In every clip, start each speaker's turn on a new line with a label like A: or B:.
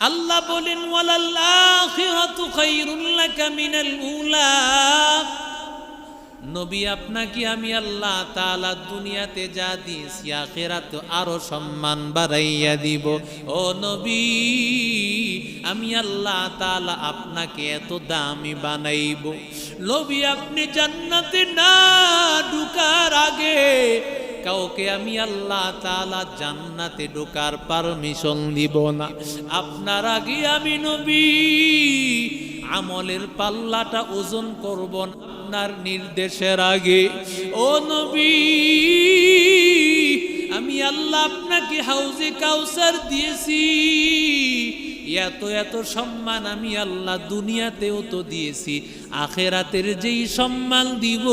A: আল্লাহ বলেন ওয়ালাল আখিরাতু খায়রুল লাকা মিনাল উলা। নবী আপনাকে আমি আল্লাহ তাআলা দুনিয়াতে যা দিয়েছি আখিরাতে আরো সম্মান বাড়াইয়া দিব। ও নবী, আমি আল্লাহ তাআলা আপনাকে এত দামি বানাইব। নবী, আপনি জান্নাতে না ঢোকার আগে কাউকে আমি আল্লাহ তাআলা জান্নাতে ঢোকার পারমিশন দিব না। আপনার আগে আমি নবী আমলের পাল্লাটা ওজন করব না আপনার নির্দেশের আগে। ও নবী, আমি আল্লাহ আপনাকে হাউজে কাউসার দিয়েছি। এত এত সম্মান আমি আল্লাহ দুনিয়াতেও তো দিয়েছি, আখেরাতের যেই সম্মান দিব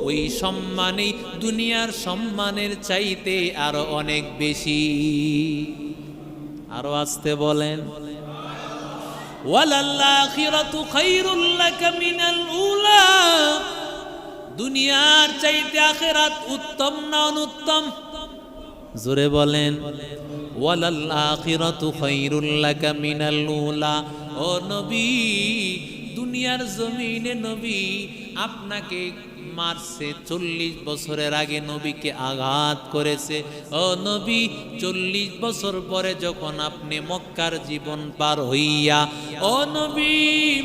A: ওই সম্মানেই দুনিয়ার সম্মানের চাইতে আরো অনেক বেশি। আরো আসতে বলেন ওয়ালাল আখিরাতু খায়রুল লাকা মিনাল উলা। দুনিয়ার চাইতে আখিরাত উত্তম না অনুত্তম? জোরে বলেন ওয়ালাল আখিরাতু খায়রুল লাকা মিনাল উলা। ও নবী, দুনিয়ার জমিনে নবী আপনাকে মারছে, 40 বছরের আগে নবীকে আঘাত করেছে। ও নবী, 40 বছর পরে যখন আপনি মক্কার জীবন পার হইয়া ও নবী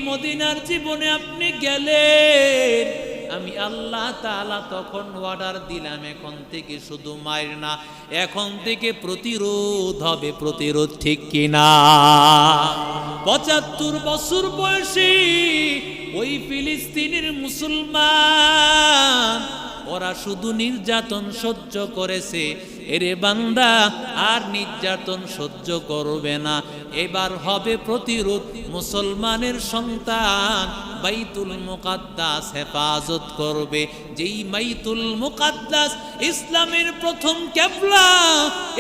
A: মদিনার জীবনে আপনি গেলেন, আমি আল্লাহ তাআলা তখন অর্ডার দিলাম এখন থেকে শুধু মায়ের না, এখন থেকে প্রতিরোধ হবে। প্রতিরোধ ঠিক কিনা? 75 বছর বয়সী ওই ফিলিস্তিনের মুসলমান ওরা শুধু নির্যাতন সহ্য করেছে। এরে বান্দা, আর নির্যাতন সহ্য করবে না, এবার হবে প্রতিরোধ। মুসলমানের সন্তান বাইতুল মুকাদ্দাস হেফাজত করবে। যেই বাইতুল মুকাদ্দাস ইসলামের প্রথম কিবলা,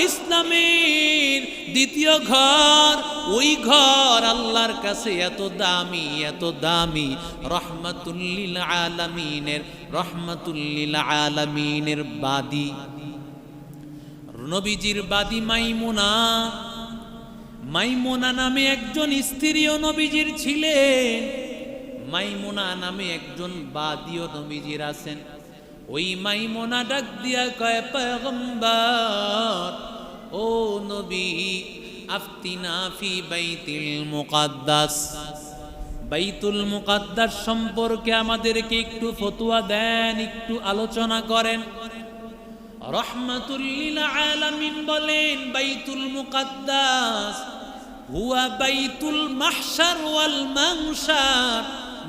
A: ইসলামের দ্বিতীয় ঘর, ওই ঘর আল্লাহর কাছে এত দামি, এত দামি। রহমাতুল লিল আলামিনের, রহমাতুল লিল আলামিনের বাদী, নবীজির বাদী মাইমুনা। মাইমুনা নামে একজন স্ত্রীও নবীজির ছিলেন। মাইমুনা নামে একজন বাদীও নবীজির আছেন। ওই মাইমুনা ডাক দিয়া কয়, পয়গম্বর, ও নবী, আফতিনা ফি বাইতুল মুকাদ্দাস। বাইতুল মুকাদ্দাস সম্পর্কে আমাদেরকে একটু ফতোয়া দেন, একটু আলোচনা করেন। রহমাতুল লিল আলামিন বলেন, বাইতুল মুকাদ্দাস হুয়া বাইতুল মাহশার ওয়াল মানশার।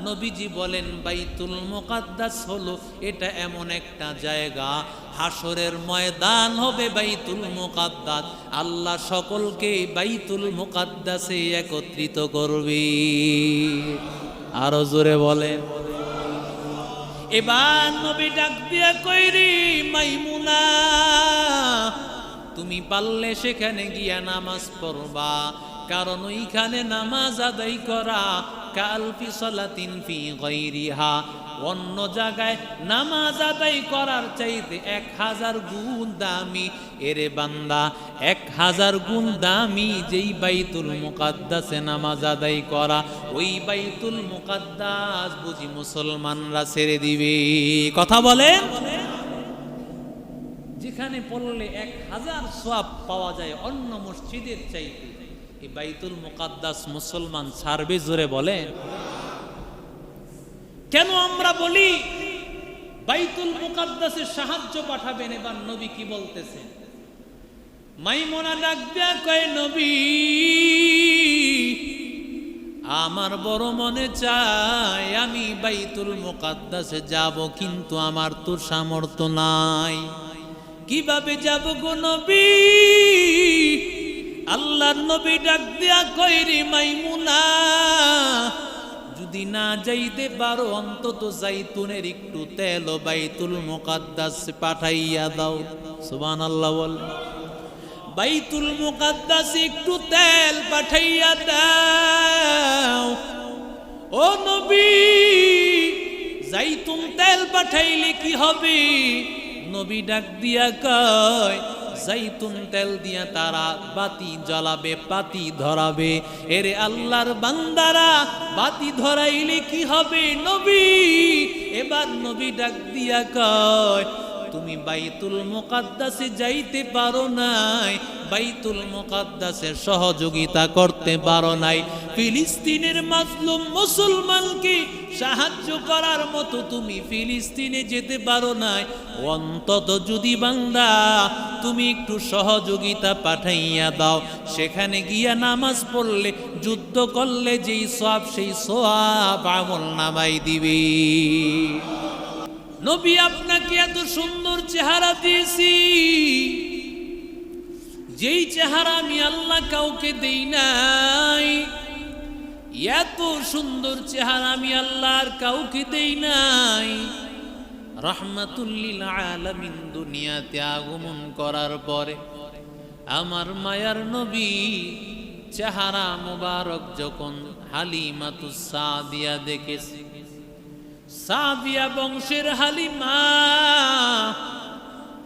A: নবীজি বলেন বাইতুল মুকাদ্দাস হলো এটা এমন একটা জায়গা, হাসরের ময়দান হবে বাইতুল মুকাদ্দাস। আল্লাহ সকলকে বাইতুল মুকাদ্দাসে একত্রিত করবে। আরো জোরে বলেন। এবার নবী ডাক দিয়া কইরি, মাইমুনা, তুমি পারলে সেখানে গিয়া নামাজ পড়বা, কারণ ওইখানে নামাজ আদায় করা কালফি সালাতিন ফি গায়রিহা, অন্য জায়গায় নামাজ আদায় করার চাইতে 1000 গুণ দামি। এরে বান্দা, 1000 গুণ দামি যেই বাইতুল মুকাদ্দাসে নামাজ আদায় করা, ওই বাইতুল মুকাদ্দাস বুঝি মুসলমানরা ছেড়ে দিবে? কথা বলেন। যেখানে পড়লে 1000 সওয়াব পাওয়া যায় অন্য মসজিদের চাইতে, এই বাইতুল মুকাদ্দাস মুসলমান ছাড়বে? জোরে বলেন। কেন আমরা বলি বাইতুল মুকাদ্দাসে সাহায্য পাঠাবেন? এবার নবী কি বলতেছেন? মাইমুনা ডাক দিয়া কয়, নবী, আমার বড় মনে চায় আমি বাইতুল মুকাদ্দাসে যাব, কিন্তু আমার তো সামর্থ্য নাই। কিভাবে যাব গো নবী? আল্লাহর নবী ডাক দিয়া কইরি, মাইমুনা, যদি না যাইতে পারো অন্তত যাইতুনের একটু তেল বাইতুল মুকাদ্দাস পাঠাইয়া দাও। সুবহানাল্লাহ বল। বাইতুল মুকাদ্দাস একটু তেল পাঠাইয়া দাও। ও নবী, যাইতুন তেল পাঠাইলে কি হবে? নবী ডাক দিয়া কয়, জাইতুন তেল দিয়া তারা বাতি জ্বালাবে, বাতি ধরাবে। এরে আল্লাহর বান্দারা, বাতি ধরাইলে কি হবে নবী? এবার নবী ডাক দিয়া কয়, তুমি বাইতুল মুকাদ্দাসে যাইতে পারো নাই, বাইতুল মুকাদ্দাসে সহযোগিতা করতে পারো নাই, ফিলিস্তিনের মাজলুম মুসলমানকে সাহায্য করার মতো তুমি ফিলিস্তিনে যেতে পারো নাই। অন্তত যদি বান্দা তুমি একটু সহযোগিতা পাঠাইয়া দাও, সেখানে গিয়া নামাজ পড়লে, যুদ্ধ করলে যেই সওয়াব, সেই সওয়াব আমল নামাই দিবে। নবী আপনাকে এত সুন্দর চেহারা দিয়েছি, যেই চেহারা আমি আল্লাহ কাউকে দেই নাই, এত সুন্দর চেহারা আমি আল্লাহর কাউকে দেই নাই। রাহমাতুল লিল আলামিন দুনিয়াতে আগমন করার পরে আমার মায়ার নবী চেহারা মোবারক যখন হালিমাতুস সাদিয়া দেখেছে, সাদিয়া বংশের হালিমা,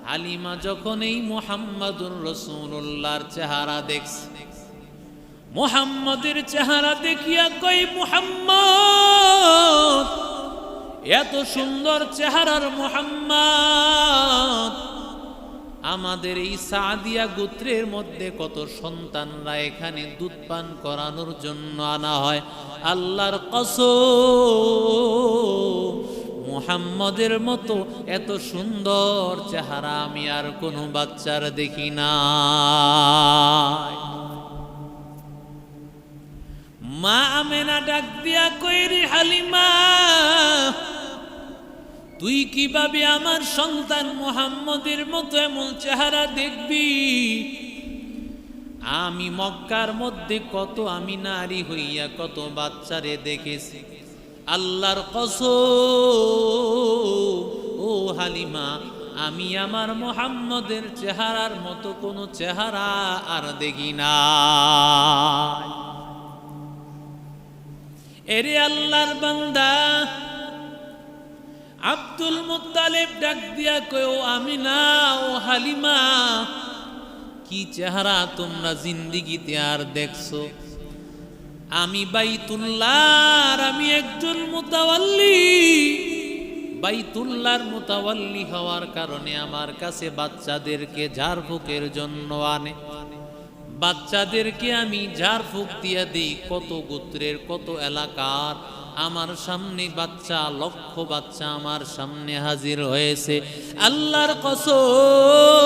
A: হালিমা যখন এই মুহাম্মাদুর রাসূলুল্লাহর চেহারা দেখছে, মুহাম্মাদের চেহারা দেখিয়া কই, মুহাম্মদ, এত সুন্দর চেহারার মুহাম্মদ, আমাদের এই সাদিয়া গোত্রের মধ্যে কত সন্তানরা এখানে দুধ পান করানোর জন্য আনা হয়। আল্লাহর কসম, মুহাম্মদের মতো এত সুন্দর চেহারা আমি আর কোনো বাচ্চার দেখি না। মা আমেনা ডাক দিয়া কই, রে হালিমা, তুই কিভাবে আমার সন্তান মুহাম্মদের মতো এমন চেহারা দেখবি? আমি মক্কার মধ্যে কত আমি নারী হইয়া কত বাচ্চারে দেখেছি। আল্লাহর কসম, ও হালিমা, আমি আমার মুহাম্মদের চেহারার মতো কোনো চেহারা আর দেখি না। এরে আল্লাহর বান্দা, আব্দুল মুত্তালিব ডাক দিয়া কয়, ও আমিনা, ও হালিমা, কি চেহারা তোমরা জিন্দিগিতে আর দেখছো? আমি বাইতুল্লাহর, আমি একজন মুতাওয়াল্লি, বাইতুল্লাহর মুতাওয়াল্লি হওয়ার কারণে আমার কাছে বাচ্চাদেরকে ঝাড়ফুঁকের জন্য আনে, বাচ্চাদেরকে আমি ঝাড়ফুঁক দিয়ে দিই। কত গোত্রের, কত এলাকার আমার সামনে বাচ্চা, লক্ষ বাচ্চা আমার সামনে হাজির হয়েছে। আল্লাহর কসম,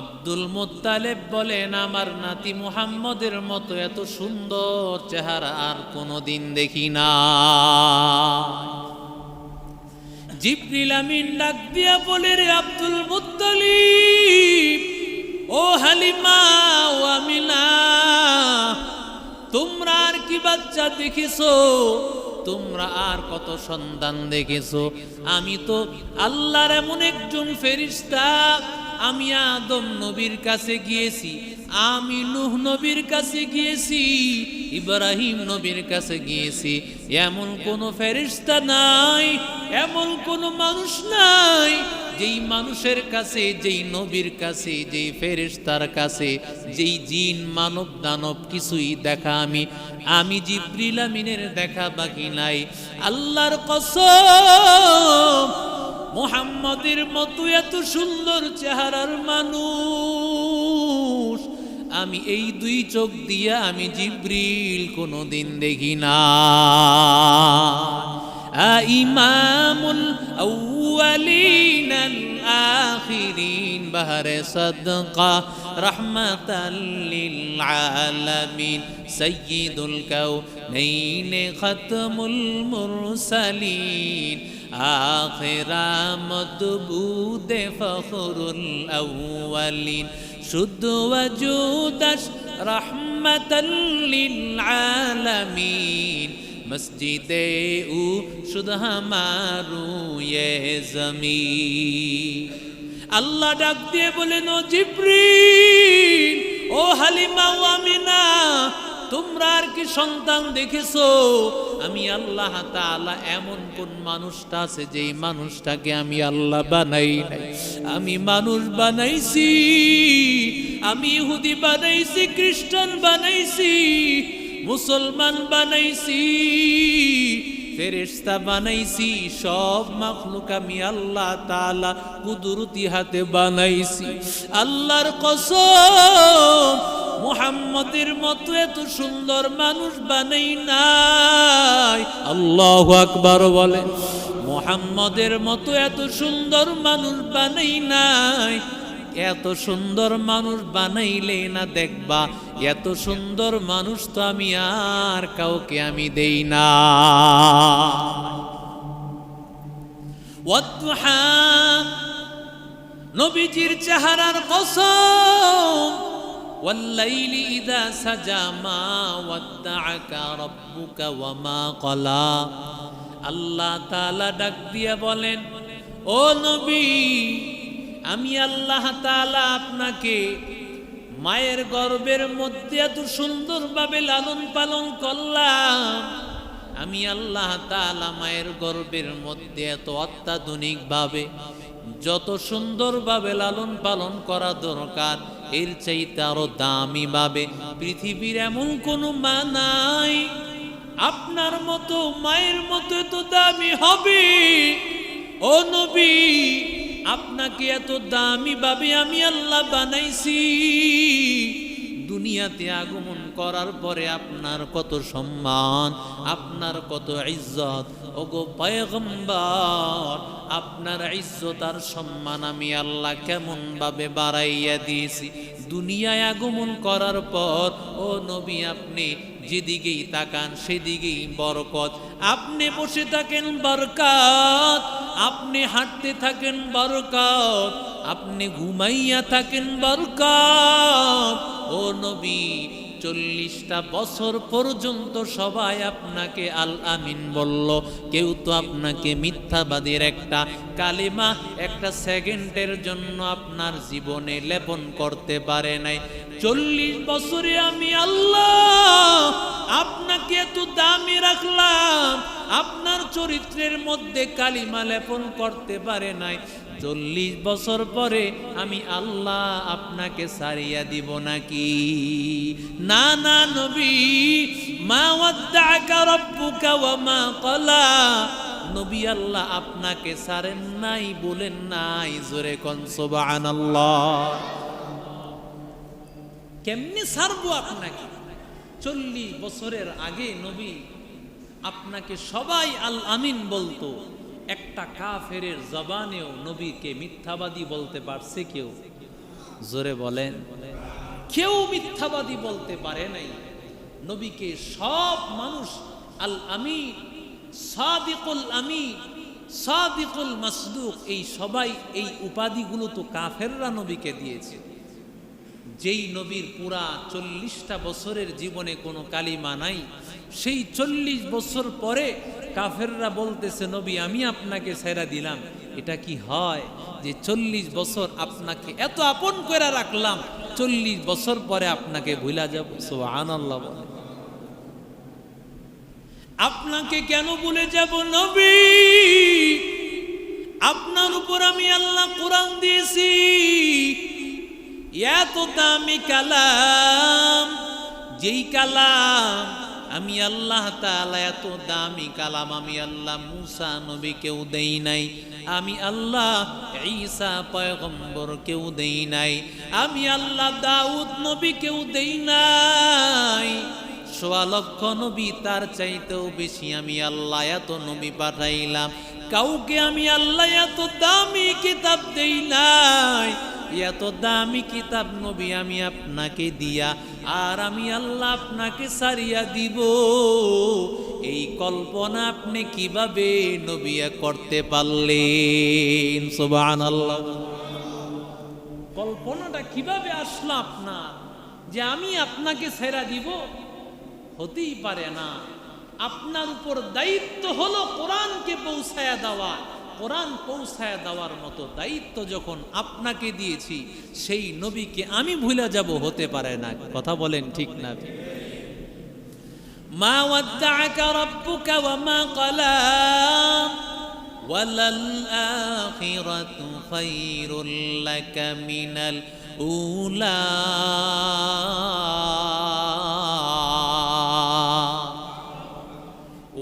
A: আব্দুল মুত্তালিব বলেন, আমার নাতি মুহাম্মদের মতো এত সুন্দর চেহারা আর কোনোদিন দেখি না। জিবরিল আমিন ডাক দিয়া বলে, রে আব্দুল মুত্তালিব, ও হালিমা, ও আমিনা, তোমরা আর কি বাচ্চা দেখেছো? তোমরা আর কত সন্তান দেখেছো? আমি তো আল্লাহর এমন একজন ফেরেশতা। আমি আদম নবীর কাছে গিয়েছি, আমি নূহ নবীর কাছে গিয়েছি, ইব্রাহিম নবীর কাছে গিয়েছি। এমন কোন ফেরেশতা নাই, এমন কোন মানুষ নাই যেই মানুষের কাছে, যেই নবীর কাছে, যেই ফেরেশতার কাছে, যেই জিন মানব দানব কিছুই দেখা আমি জিবরিল আমিনের দেখা বাকি নাই। আল্লাহর কসম, মুহাম্মদের মতো এত সুন্দর চেহারার মানুষ আমি এই দুই চোখ দিয়া আমি জিবরিল কোনোদিন দেখি না। ইমামুল আউয়ালিন আল আখিরিন বাহরে সাদকা রাহমাতাল লিল আলামিন সাইয়্যিদুল কাউনাইন খাতমুল মুরসালিন আখিরা মদবুদ ফখরুল আউয়ালিন শুদ্ধ ওয়াজুদাশ রাহমাতাল লিল আলামিন মসজিদে উ শুদ্ধ হামারু ইয়ে জমিন। আল্লাহ ডাক দিয়ে বলেন, ও জিবরিল, ও হালিমা, ও আমিনা, তোমরা আর কি কি সন্তান দেখেছো? আমি আল্লাহ তাআলা এমন কোন মানুষটা আছে যেই মানুষটাকে আমি আল্লাহ বানাই নাই? আমি মানুষ বানাইছি, আমি ইহুদি বানাইছি, খ্রিস্টান বানাইছি, মুসলমান বানাইছি, ফেরেশতা বানাইছি, সব মাখলুক আমি আল্লাহ তাআলা কুদরতি হাতে বানাইছি। আল্লাহর কসম, মুহাম্মদের মতো এত সুন্দর মানুষ বানাই নাই। আল্লাহু আকবার বলে, মুহাম্মদের মতো এত সুন্দর মানুষ বানাই নাই। এত সুন্দর মানুষ বানাইলে না দেখবা এত সুন্দর মানুষ তো আমি আর কাউকে আমি দেই না। ওয়াদুহা, নবীজির চেহারার কসম, ওয়াল্লাইলি ইযা সাজা মা ওয়াদ্দাআকা রাব্বুকা ওয়া মা ক্বালা। আল্লাহ তাআলা ডাক দিয়া বলেন, ও নবী, আমি আল্লাহ তাআলা আপনাকে মায়ের গর্ভের মধ্যে এত সুন্দরভাবে লালন পালন করলাম। আমি আল্লাহ তাআলা মায়ের গর্ভের মধ্যে এত অত্যাধুনিকভাবে, যত সুন্দরভাবে লালন পালন করা দরকার এর চাইতে আরো দামি ভাবে পৃথিবীর এমন কোনো মা নাই আপনার মতো মায়ের মতো এত দামি হবে। ও নবী, আপনাকে এত দামি ভাবে আমি আল্লাহ বানাইছি। দুনিয়াতে আগমন করার পরে আপনার কত সম্মান, আপনার কত ইজ্জত। ওগো পয়গম্বর, আপনার ইজ্জত আর সম্মান আমি আল্লাহ কেমন ভাবে বাড়াইয়া দিয়েছি। দুনিয়ায় আগমন করার পর ও নবী, আপনি যেদিকেই তাকান সেদিকেই বরকত। আপনি বসে থাকেন বরকত, আপনি হাঁটতে থাকেন বরকত, আপনি ঘুমাইয়া থাকেন বরকত। ও নবী, 40টা বছর পর্যন্ত সবাই আপনাকে আল আমিন বলল। কেউ তো আপনাকে মিথ্যাবাদীর একটা কালিমা একটা সেকেন্ডের জন্য আপনার জীবনে লেপন করতে পারে নাই। 40 বছরে আমি আল্লাহ আপনাকে এত দামি রাখলাম, আপনার চরিত্রের মধ্যে কালিমা লেপন করতে পারে নাই। 40 বছর পরে আমি আল্লাহ আপনাকে সারিয়া দিব নাকি? না না নবী, মা ওয়াদ্দাআকা রাব্বুকা ওয়া মা ক্বালা। নবী, আল্লাহ আপনাকে সারেন নাই, বলেন নাই। জোরে কোন সুবহানাল্লাহ। কেমনে সারবো আপনাকে? 40 বছরের আগে নবী আপনাকে সবাই আল আমিন বলতো। একটা কাফেরের জবানেও নবীকে মিথ্যাবাদী বলতে পারছে কেউ? জোরে বলেন। কেউ মিথ্যাবাদী বলতে পারে নাই। নবীকে সব মানুষ আল আমিন, সাদিকুল আমিন, সাদিকুল মাসদুক, এই সবাই এই উপাধিগুলো তো কাফেররা নবীকে দিয়েছে। যেই নবীর পুরা 40টা বছরের জীবনে কোনো কালিমা নাই, সেই 40 বছর পরে কাফেররা বলতেছে, নবী আমি আপনাকে ছেড়ে দিলাম। এটা কি হয় যে 40 বছর আপনাকে এত আপন করে রাখলাম, 40 বছর পরে আপনাকে ভুলা যাব? সুবহানাল্লাহ। বলে আপনাকে কেন ভুলে যাব নবী? আপনার উপর আমি আল্লাহ কোরআন দিয়েছি, এত দামি কালাম, যেই কালাম আমি আল্লাহ তাআলা, এত দামি কালাম আমি আল্লাহ মুসা নবীকেও দেই নাই, আমি আল্লাহ ঈসা পয়গম্বরকেও দেই নাই, আমি আল্লাহ দাউদ নবীকেও দেই নাই। ১.৫ লক্ষ নবী, তার চাইতেও বেশি আমি আল্লাহ এত নবী পাঠাইলাম। কাউকে আমি আল্লাহ এত দামি কিতাব দেই নাই। এত দামি কিতাব নবী আমি আপনাকে দিয়া আর আমি আল্লাহ আপনাকে সারিয়া দিব, এই কল্পনা আপনি কিভাবে নবী করতে পারলেন? সুবহানাল্লাহ। কল্পনাটা কিভাবে আসলো আপনার যে আমি আপনাকে ছেড়ে দিব? হতেই পারে না। আপনার উপর দায়িত্ব হলো কোরআনকে পৌঁছায়া দেওয়া। কোরআন পৌঁছায়া দেওয়ার মতো দায়িত্ব যখন আপনাকে দিয়েছি, সেই নবীকে আমি ভুলে যাব? হতে পারে না। কথা বলেন ঠিক না? মা ওয়াদ্দাআকা রাব্বুকা ওয়া মা ক্বালা ওয়ালাল আখিরাতু খায়রুল লাকা মিনাল উলা।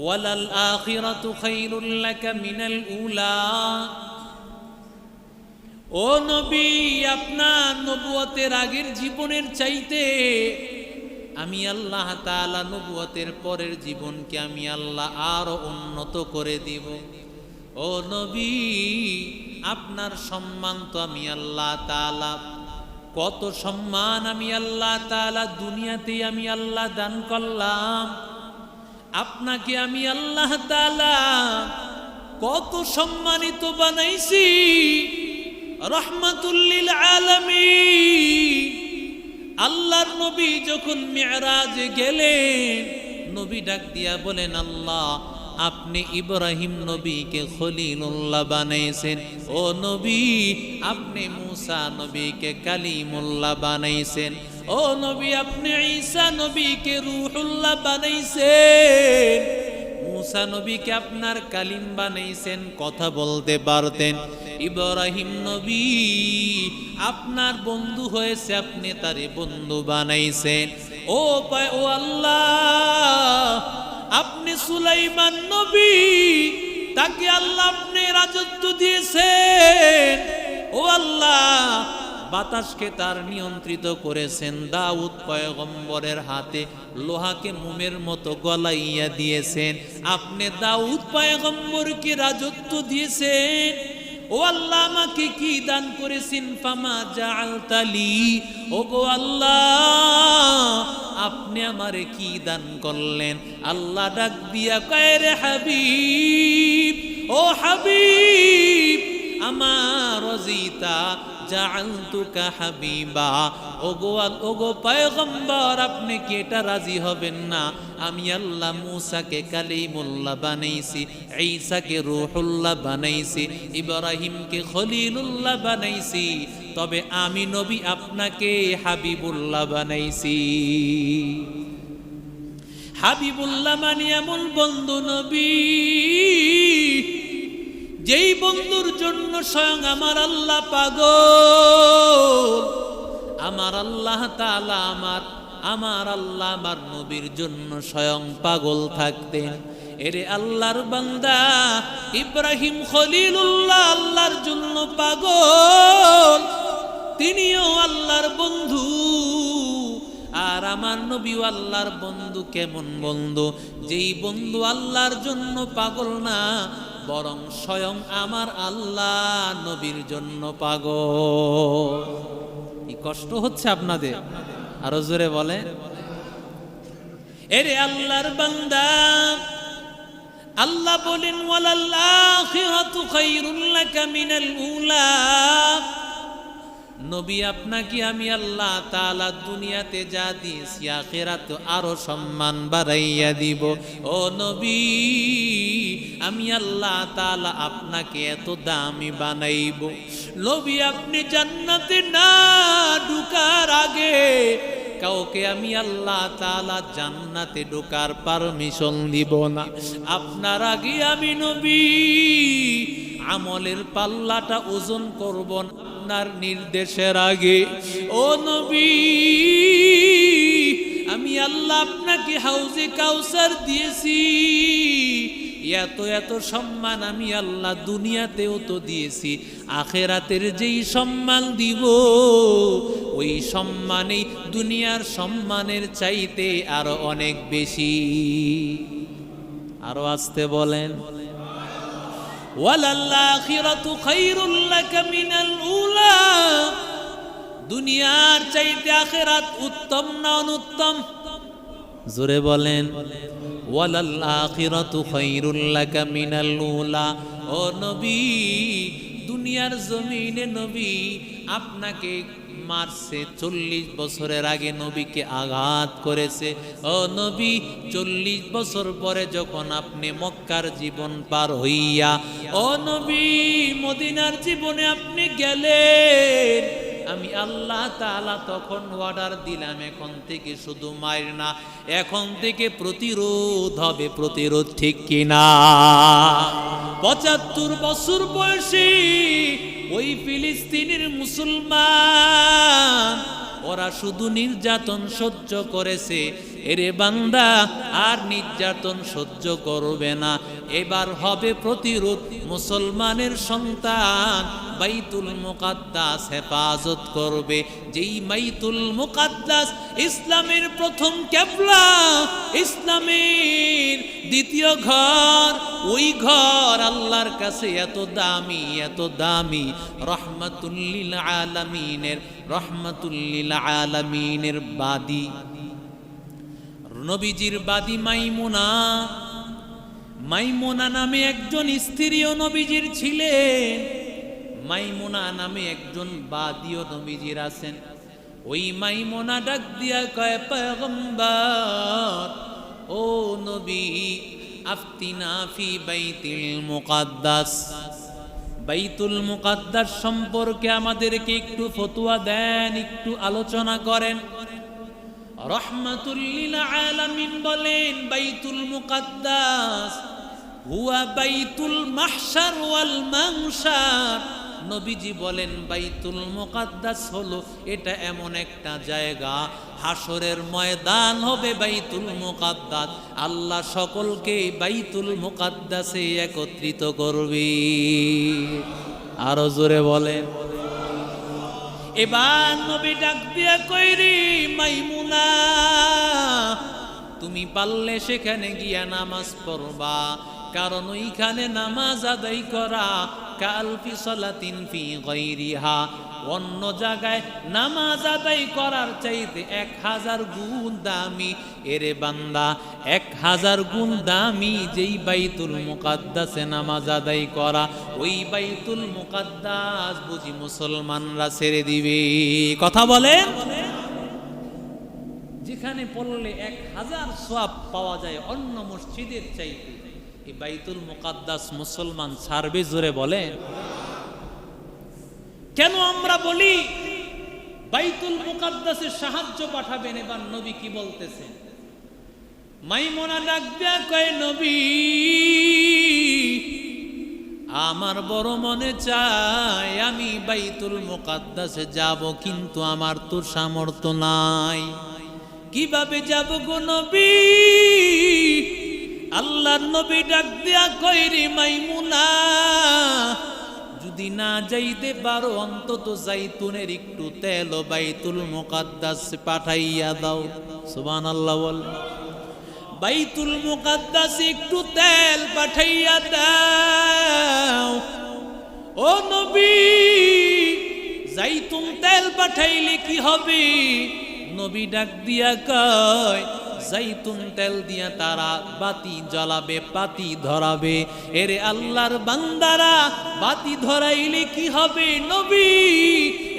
A: ওয়ালাল আখিরাতু খায়রুল লাকা মিনাল উলা। ও নবী, আপনার নবুয়তের আগের জীবনের চাইতে আমি আল্লাহ তাআলা নবুয়তের পরের জীবনকে আমি আল্লাহ আরো উন্নত করে দিব। ও নবী, আপনার সম্মান তো আমি আল্লাহ তাআলা, কত সম্মান আমি আল্লাহ তাআলা দুনিয়াতেই আমি আল্লাহ দান করলাম। আপনাকে আমি আল্লাহ তাআলা কত সম্মানিত বানাইছি, রাহমাতুল লিল আলামিন। আল্লাহর নবী যখন মিরাজে গেলেন, নবী ডাক দিয়া বলেন, আল্লাহ আপনি ইব্রাহিম নবীকে খলিলুল্লাহ বানাইছেন। ও নবী, আপনি মুসা নবীকে কালিমুল্লাহ বানাইছেন। ও নবী, আপনি ঈসা নবীকে রূহুল্লাহ বানাইছেন। মুসা নবীকে আপনার কালিম বানাইছেন, কথা বলতে পারতেন। ইব্রাহিম নবী আপনার বন্ধু হয়েছে, আপনি তারে বন্ধু বানাইছেন। ও আল্লাহ, আপনি সুলাইমান নবী, তাকে আল্লাহ আপনি রাজত্ব দিয়েছেন। ও আল্লাহ, বাতাসকে তার নিয়ন্ত্রিত করেছেন। দাউদ পয়গম্বরের হাতে লোহাকে মোমের মতো গলাইয়া দিয়েছেন। আপনি দাউদ পয়গম্বরকে রাজত্ব দিয়েছেন। ও আল্লাহ, আমাকে কি দান করেছেন? ফামা জাআলতালি, ও গো আল্লাহ, আপনি আমারে কি দান করলেন? আল্লাহ ডাক দিয়া কয়, রে হাবিব, ও হাবিব আমার রাজিতা জাআলতুকা হাবিবা। ওগো পয়গম্বর, আপনি কি এটা রাজি হবেন না? আমি আল্লাহ মুসাকে কালিমুল্লাহ বানাইছি, ঈসাকে রূহুল্লাহ বানাইছি, ইব্রাহিমকে খলিলুল্লাহ বানাইছি, তবে আমি নবী আপনাকে হাবিবুল্লাহ বানাইছি। হাবিবুল্লাহ মানে এমন বন্ধু নবী, যেই বন্ধুর জন্য স্বয়ং আমার আল্লাহ পাগল। আমার আল্লাহ তাআলা আমার আল্লাহ আমার নবীর জন্য স্বয়ং পাগল থাকতেন। এরে আল্লাহর বান্দা ইব্রাহিম খলিলুল্লাহ আল্লাহর জন্য পাগল, তিনিও আল্লাহর বন্ধু। আর আমার নবী আল্লাহর বন্ধু। কেমন বন্ধু? যেই বন্ধু আল্লাহর জন্য পাগল না, বরং স্বয়ং আমার আল্লাহ নবীর জন্য পাগল। কি কষ্ট হচ্ছে আপনাদের? আরো জোরে বলে। এরে আল্লাহর বান্দা, আল্লাহ বলেন, ওয়ালাল আখিরাতু খায়রুল লাকা মিনাল উলা। নবী, আপনাকে আমি আল্লাহ তাআলা দুনিয়াতে যা দিয়েছি, আখিরাতে আরো সম্মান বাড়াইয়া দিব। ও নবী, আমি আল্লাহ তাআলা আপনাকে এত দামি বানাইব। নবী, আপনি জান্নাতে না ঢোকার আগে কাউকে আমি আল্লাহ তাআলা জান্নাতে ঢোকার পারমিশন দিব না। আপনার আগে আমি নবী আমলের পাল্লাটা ওজন করব আপনার নির্দেশের আগে। ও নবী, আমি আল্লাহ আপনাকে হাউজে কাউসার দিয়েছি। এত এত সম্মান আমি আল্লাহ দুনিয়াতেও তো দিয়েছি, আখেরাতের যেই সম্মান দিব, ওই সম্মানে দুনিয়ার সম্মানের চাইতে আরো অনেক বেশি। আরো আসতে বলেন, ওয়ালাল আখিরাতু খায়রুল লাকা মিনাল উলা। দুনিয়ার চাইতে আখিরাত উত্তম না অনুত্তম? জোরে বলেন, ওয়ালাল আখিরাতু খায়রুল লাকা মিনাল উলা। ও নবী, দুনিয়ার জমিনে নবী আপনাকে মারছে, 40 বছরের আগে নবীকে আঘাত করেছে। ও নবী, 40 বছর পরে যখন আপনি মক্কার জীবন পার হইয়া ও নবী মদিনার জীবনে আপনি গেলেন, আমি আল্লাহ তাআলা তখন অর্ডার দিলাম, এখন থেকে শুধু মায়ের না, এখন থেকে প্রতিরোধ হবে। প্রতিরোধ ঠিক কিনা? ৭৫ বছর বয়সী ওই ফিলিস্তিনের মুসলমান, ওরা শুধু নির্যাতন সহ্য করেছে। এরে বান্দা, আর নির্যাতন সহ্য করবে না, এবার হবে প্রতিরোধ। মুসলমানের সন্তান বাইতুল মুকাদ্দাস হেফাজত করবে। যেই বাইতুল মুকাদ্দাস ইসলামের প্রথম কিবলা, ইসলামের দ্বিতীয় ঘর, ওই ঘর আল্লাহর কাছে এত দামি, এত দামি। রহমাতুল লিল আলামিনের, রহমাতুল লিল আলামিনের বাদী, নবীজির বাদী মাইমুনা। মাইমুনা নামে একজন স্ত্রীও নবীজির ছিলেন, মাইমুনা নামে একজন বাদীও নবীজির আছেন। ওই মাইমুনা ডাক দিয়া কয়, পয়গম্বর, ও নবী, আফতিনা ফি বাইতুল মুকাদ্দাস, বাইতুল মুকাদ্দাস সম্পর্কে আমাদেরকে একটু ফতোয়া দেন, একটু আলোচনা করেন। রহমাতুল লিল আলামিন বলেন, বাইতুল মুকাদ্দাস হুয়া বাইতুল মাহশার ওয়াল মানশার। নবীজি বলেন, বাইতুল মুকাদ্দাস হলো এটা এমন একটা জায়গা, হাসরের ময়দান হবে বাইতুল মুকাদ্দাস। আল্লাহ সকলকে বাইতুল মুকাদ্দাসে একত্রিত করবে। আরো জোরে বলেন। এবার নবী ডাক দিয়া কইরি, মাইমুনা, তুমি পারলে সেখানে গিয়া নামাজ পড়বা, কারণ ওইখানে নামাজ আদায় করা কালফি সালাতিন ফি গায়রিহা, অন্য জায়গায় নামাজ আদায় করার চাইতে 1000 গুণ দামি। এরে বান্দা, 1000 গুণ দামি যেই বাইতুল মুকাদ্দাসে নামাজ আদায় করা, ওই বাইতুল মুকাদ্দাস বুঝি মুসলমানরা ছেড়ে দিবে? কথা বলেন। যেখানে পড়লে 1000 সওয়াব পাওয়া যায় অন্য মসজিদের চাইতে, এই বাইতুল মুকাদ্দাস মুসলমান ছাড়বে? জোরে বলেন। কেন আমরা বলি বাইতুল মুকাদ্দাসে সাহায্য পাঠাবেন? এবার নবী কি বলতেছেন? মাইমুনা ডাক দিয়া কয়, নবী, আমার বড় মনে চায় আমি বাইতুল মুকাদ্দাসে যাব, কিন্তু আমার তো সামর্থ্য নাই। কিভাবে যাব গো নবী? আল্লাহর নবী ডাক দিয়া কয়, রে মাইমুনা, যদি না যাইতে পারো অন্তত যাইতুনের একটু তেল বাইতুল মুকাদ্দাসে পাঠাইয়া দাও। সুবহানাল্লাহ বল। বাইতুল মুকাদ্দাসে একটু তেল পাঠাইয়া দাও। ও নবী, যাইতুন তেল পাঠাইলে কি হবে? নবী ডাক দিয়া কয়, যাইতুন তেল দিয়া তারা বাতি জ্বালাবে, বাতি ধরাবে। এরে আল্লাহর বান্দারা, বাতি ধরাইলে কি হবে নবী?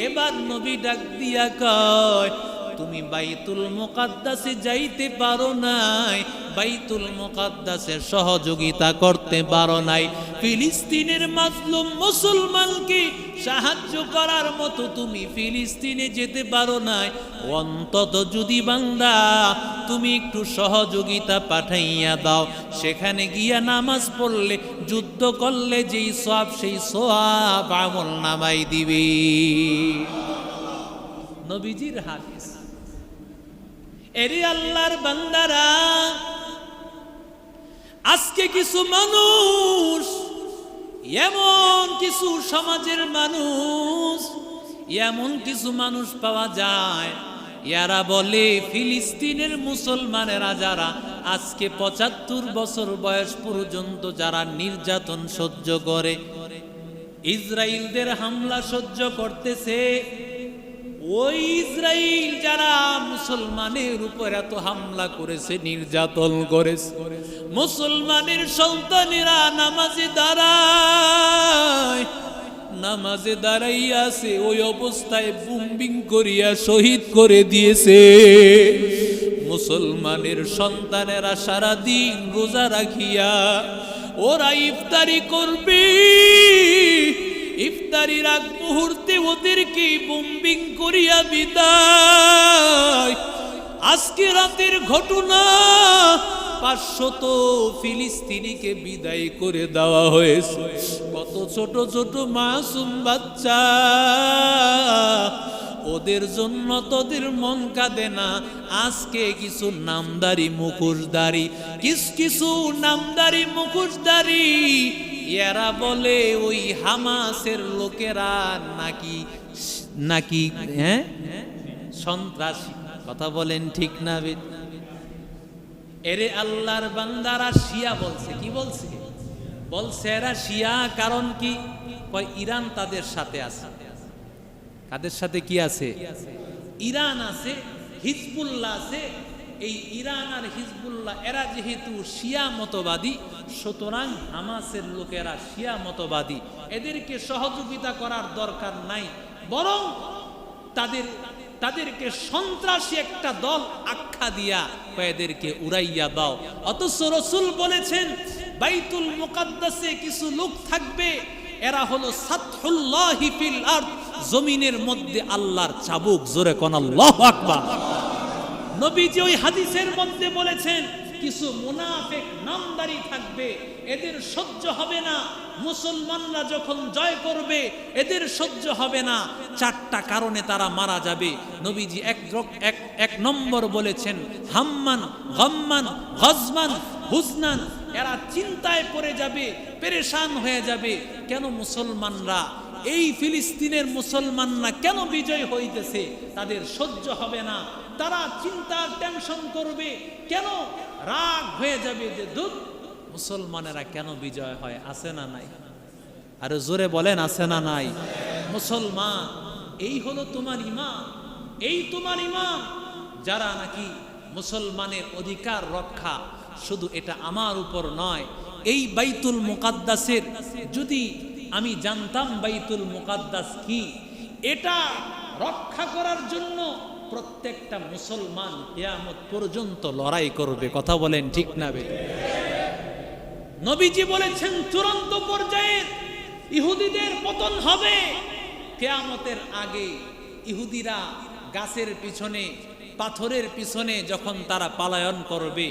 A: এবার নবী ডাক দিয়া কয়, তুমি বাইতুল মুকাদ্দাসে যাইতে পারো নাই, বাইতুল মুকাদ্দাসের সহযোগিতা করতে পারো নাই, ফিলিস্তিনের মাজলুম মুসলমানকে সাহায্য করার মতো তুমি ফিলিস্তিনে যেতে পারো নাই। অন্তত যদি বান্দা তুমি একটু সহযোগিতা পাঠাইয়া দাও, সেখানে গিয়া নামাজ পড়লে, যুদ্ধ করলে যেই সওয়াব, সেই সওয়াব আমল নামাই দিবে। নবীজির হাদিস। এরে আল্লাহর বান্দারা, আজকে কিছু মানুষ, এমন কিছু সমাজের মানুষ, এমন কিছু মানুষ পাওয়া যায়, এরা বলে ফিলিস্তিনের মুসলমানেরা যারা আজকে 75 বছর বয়স পর্যন্ত যারা নির্যাতন সহ্য করে, ইসরায়েলদের হামলা সহ্য করতেছে, ওই ইসরায়েল যারা মুসলমানের উপর এত হামলা করেছে, নির্যাতন করেছে, মুসলমানের সন্তানেরা নামাজে দাঁড়ায়, নামাজে দাঁড়াইয়াছে, ওই অবস্থায় বুম্বিং করিয়া শহীদ করে দিয়েছে। মুসলমানের সন্তানেরা সারাদিন রোজা রাখিয়া ওরা ইফতারি করবে, ইফতারির আগ মুহূর্তে ওদেরকে বোম্বিং করিয়া বিদায়। আজকে রাতের ঘটনা, 500 ফিলিস্তিনিকে বিদায় করে দেওয়া হয়েছে। কত ছোট ছোট মাসুম বাচ্চা, ওদের জন্য তোদের মন কাঁদে না। আজকে কিছু নামদারি মুখোশধারী, কিছু নামদারি মুখোশধারী, এরা বলে ওই হামাসের লোকেরা নাকি নাকি সন্ত্রাসী। কথা বলেন ঠিক না? এরে আল্লাহর বান্দারা শিয়া বলছে। কি বলছে? বলছে এরা শিয়া। কারণ কি? কয় ইরান তাদের সাথে আছে। কাদের সাথে কি আছে? ইরান আছে, হিজবুল্লাহ আছে। এই ইরান আর হিজবুল্লাহ এরা যেহেতু শিয়া মতবাদী, সুতরাং হামাসের লোকেরা শিয়া মতবাদী, এদেরকে সহযোগিতা করার দরকার নাই, বরং তাদেরকে সন্ত্রাসী একটা দল আখ্যা দিয়া এদেরকে উড়াইয়া দাও। অথচ রাসূল বলেছেন বাইতুল মুকাদ্দাসে কিছু লোক থাকবে, এরা হলো সাতহুল্লাহি ফিল আরদ, জমিনের মধ্যে আল্লাহর চাবুক। জোরে কোন আল্লাহু আকবার। নবীজি ওই হাদিসের মধ্যে বলেছেন কিছু মুনাফিক নামদারি থাকবে, এদের সহ্য হবে না মুসলমানরা যখন জয় করবে, এদের সহ্য হবে না। 4টা কারণে তারা মারা যাবে। নবীজি এক নম্বর বলেছেন হাম্মান, গাম্মান, গজমান, হুজনান। এরা চিন্তায় পড়ে যাবে, পেরেশান হয়ে যাবে। কেন মুসলমানরা, এই ফিলিস্তিনের মুসলমানরা কেন বিজয় হইতেছে? তাদের সহ্য হবে না। তারা চিন্তার টেনশন করবে, কেন রাগ হয়ে যাবে যে দুঃখ মুসলমানেরা কেন বিজয় হয়। আছে না নাই? আরে জোরে বলেন, আছে না নাই? মুসলমান, এই হলো তোমার ইমাম, এই তোমার ইমাম। যারা নাকি মুসলমানের অধিকার রক্ষা, শুধু এটা আমার উপর নয়, এই বাইতুল মুকাদ্দাসের যদি আমি জানতাম বাইতুল মুকাদ্দাস কি, এটা রক্ষা করার জন্য প্রত্যেকটা মুসলমান কিয়ামত পর্যন্ত লড়াই করবে। কথা বলেন ঠিক না? নবীজি বলেছেন চূড়ান্ত পর্যায়ের ইহুদিদের পতন হবে কিয়ামতের আগে। ইহুদিরা গাছের পিছনে, পাথরের পিছনে যখন তারা পালায়ন করবে,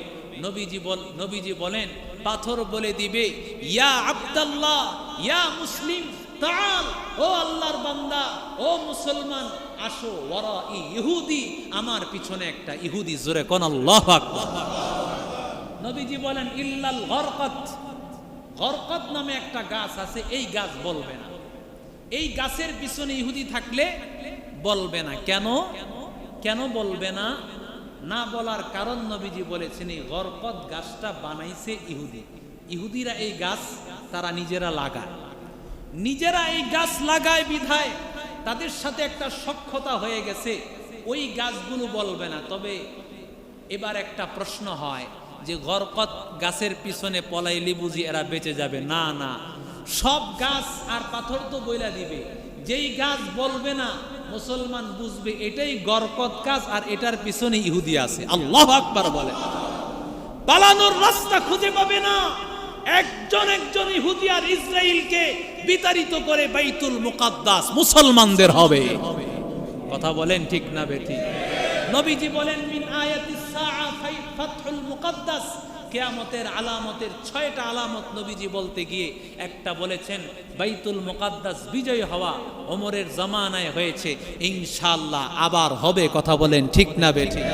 A: নবীজি বলেন পাথর বলে দিবে ইয়া আব্দুল্লাহ, ইয়া মুসলিম তাআল, ও আল্লাহর বান্দা, ও মুসলমান আসো, ওয়ারাই ইহুদি, আমার পিছনে একটা ইহুদি। জোরে কোন আল্লাহু আকবার। নবীজি বলেন ইল্লাল গরকত, গরকত নামে একটা গাছ আছে, এই গাছ বলবে না। এই গাছের পিছনে ইহুদি থাকলে বলবে না। কেন বলবে না? না বলার কারণ নবীজি বলেছেন এই গরকত গাছটা বানাইছে ইহুদি। ইহুদিরা এই গাছ তারা নিজেরা লাগায়, নিজেরা এই গাছ লাগায় বিধায় তাদের সাথে একটা সখ্যতা হয়ে গেছে, ওই গাছগুলো বলবে না। তবে এবার একটা প্রশ্ন হয় যে গরকত গাছের পিছনে পলাইলে বুঝি এরা বেঁচে যাবে? না না, সব গাছ আর পাথর তো বইলা দিবে। যেই গাছ বলবে না মুসলমান বুঝবে এটাই গরকত গাছ আর এটার পিছনে ইহুদি আছে। আল্লাহু আকবার বলে। পালানোর রাস্তা খুঁজে পাবে না। একজন ইহুদি আর ইসরাইলকে বিতাড়িত করে বাইতুল মুকাদ্দাস মুসলমানদের হবে। কথা বলেন ঠিক না বেঠিক? নবীজি বলেন মিন আয়াতিস সাআ ফাতহুল মুকাদ্দাস, কিয়ামতের আলামতের 6টা আলামত নবীজি বলতে গিয়ে একটা বলেছেন বাইতুল মুকাদ্দাস বিজয় হওয়া ওমরের জামানায় হয়েছে, ইনশাআল্লাহ আবার হবে। কথা বলেন ঠিক না বেঠিক?